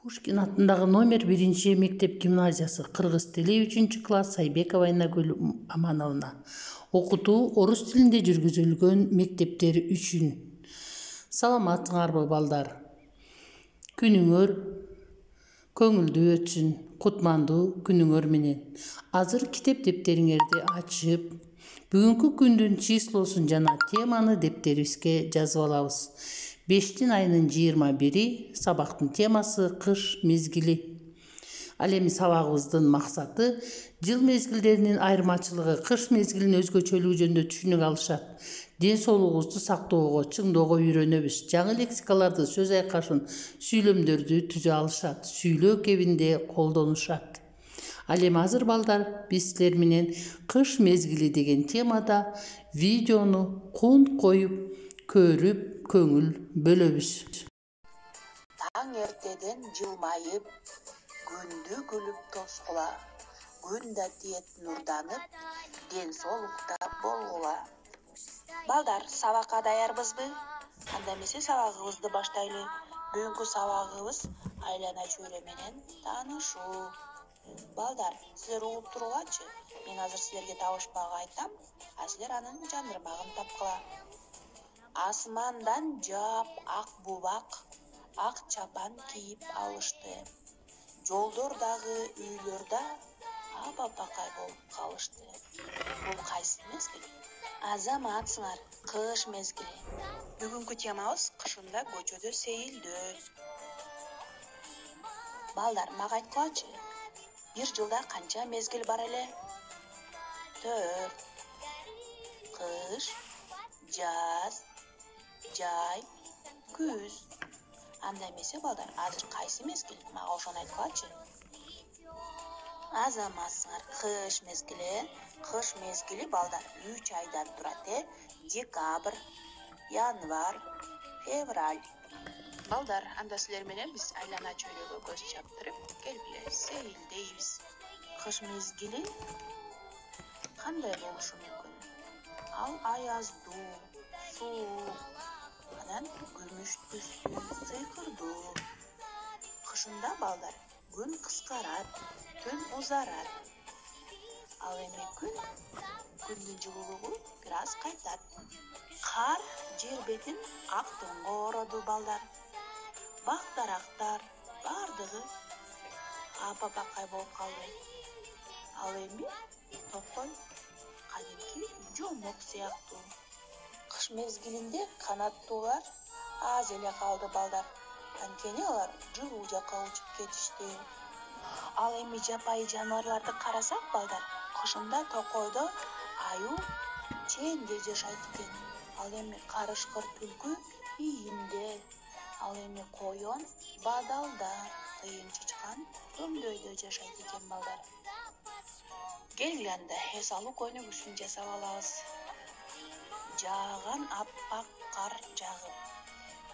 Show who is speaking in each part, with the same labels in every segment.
Speaker 1: Пушкин атындагы номер 1 мектеп гимназиясы кыргыз тили 3-класс Сайбекова Айнагүл Амановна. Окутуу орус тилинде жүргүзүлгөн мектептер үчүн. Саламатсыңарбы балдар? Күнүңөр көңүлдүү өтсүн, кутмандуу күнүңөр менен. Азыр китеп дептериңерди ачып, бүгүнкү күндүн числосун жана теманы дептерибизге жазып алабыз. 5 айынын 21 сабактын темасы кыш мезгили. Ал эми сабагыбыздын максаты жыл мезгилдеринин айырмачылыгы, кыш мезгилинин өзгөчөлүгү жөнүндө түшүнүк алышат. Ден соолугубузду сактоого, чыңдоого үйрөнөбүз. Жаңы лексикаларды, сөз айкашын, сүйлөмдөрдү түзө алышат, сүйлөө кебинде колдонушат. Ал эми азыр балдар, биз силер менен кыш мезгили деген темада видеону кунт коюп көрүп көңүл бөлөбүз.
Speaker 2: Таң эртеден жылмайып, күндү күлүп тоскула, күн да тиет нурданып, ден соолукта болгула. Балдар, сабакка даярбызбы? Анда эмесе сабагыбызды баштайлы. Бүгүнкү сабагыбыз айлана чөйрө менен таанышуу. Балдар, силер угуп тургулачы. Мен азыр силерге табышпак айтам, а силер анын жандырмагын тапкыла. Асмандан жаап ак бубак, ак чапан кийип алышты. Жолдордагы үйлөр да апапакай болуп калышты. Бул кайсы мезгил? Азаматсыңар, кыш мезгили. Бүгүнкү темабыз кышында көчөдө сейилдөө. Балдар, мага айткылачы. Бир жылда канча мезгил бар эле? 4. Кыш, жаз, жай, күз. Анда эмесе балдар, азыр кайсы мезгил? Мага ошону айткылачы. Азаматсыңар, кыш мезгили. Кыш мезгили балдар 3 айдан турат. Декабрь, январь, февраль. Балдар, анда силер менен биз айлана чөйрөгө көз чаптырып, келгиле сейилдейбиз. Кыш мезгили кандай болушу мүмкүн? Ал аяздуу, суук, анан күмүш түстүү, сыйкырдуу. Кышында балдар күн кыскарат, түн узарат. Ал эми күндүн жылуулугу бир аз кайтат. Кар жер бетин ак тоңго ороду балдар. Бак дарактар бардыгы апапакай болуп калды. Ал эми токой кадимки жомок сыяктуу. Кыш мезгилинде канаттуулар аз эле калды балдар. Анткени алар жылуу жакка учуп кетишти. Ал эми жапайы жаныбарларды карасак балдар, кышында токойдо аюу ченде жашайт экен. Ал эми карышкыр түлкү ийинде. Ал эми коён бадалда, кыйын чычкан көмдөйдө жашайт экен балдар. Келгиле анда эс алуу көйнөгүсүн жасап алабыз. Жааган аппак кар жагып,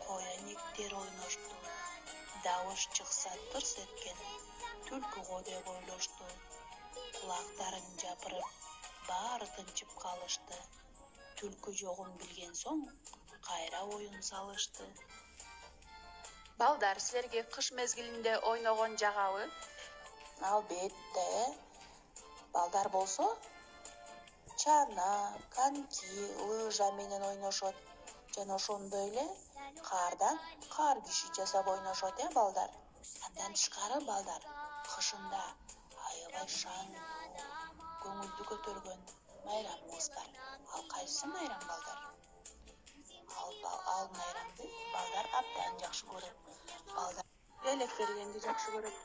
Speaker 2: коянектер ойношту. Дабыш чыкса тырс эткен түлкү деп ойлошту. Кулактарын жапырып, баары тынчып калышты. Түлкү жогун билген соң, кайра оюн салышты. Балдар, силерге кыш мезгилинде ойногон жагабы? Албетте. Балдар болсо, чана, коньки, лыжа менен ойношот. Жана ошондой эле кардан кар киши жасап ойношот, балдар. Андан тышкары балдар, кышында аябай шаңдуу, көңүлдү көтөргөн майрамыбыз бар. Ал кайсы майрам балдар? Ал майрамды балдар абдан жакшы көрөт. Балдар элек бергенди жакшы көрөт.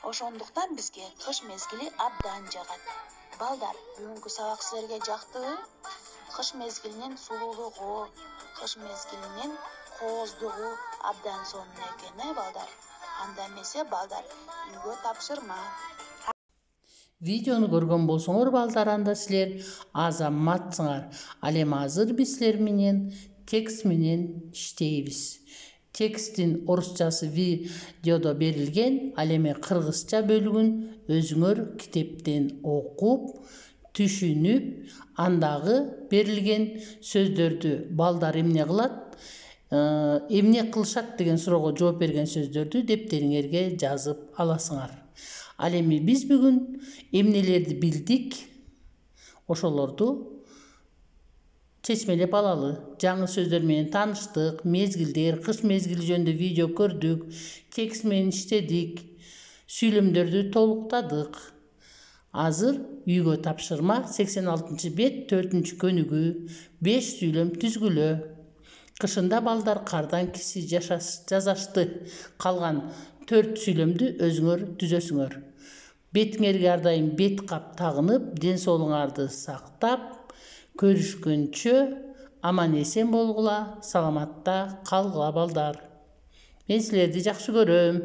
Speaker 2: Ошондуктан бизге кыш мезгили абдан жагат. Балдар, бүгүнкү сабак силерге жактыбы? Кыш мезгилинин сулуулугу, кыш мезгилинин кооздугу абдан сонун экен, балдар. Анда эмесе балдар, үйгө тапшырма.
Speaker 1: Видеону көргөн болсоңор балдар, анда силер азаматсыңар. Ал эми азыр биз силер менен текст менен иштейбиз. Текстин орусчасы видеодо берилген, ал эми кыргызча бөлүгүн өзүңөр китептен окуп, түшүнүп, андагы берилген сөздөрдү балдар эмне кылат? эмне кылышат деген суроого жооп берген сөздөрдү дептериңерге жазып аласыңар. Ал эми биз бүгүн эмнелерди билдик, ошолорду чечмелеп алалы. Жаңы сөздөр менен тааныштык, мезгилдер, кыш мезгили жөнүндө видео көрдүк, текст менен иштедик, сүйлөмдөрдү толуктадык. Азыр үйгө тапшырма 86-бет 4-көнүгү 5 сүйлөм түзгүлө. Кышында балдар кардан киси жасашты. Калган 4 сүйлөмдү өзүңөр түзөсүңөр. Бетиңерге ар дайым бет кап тагынып, ден соолугуңарды сактап, көрүшкөнчө аман эсен болгула, саламатта калгыла балдар. Мен силерди жакшы көрөм.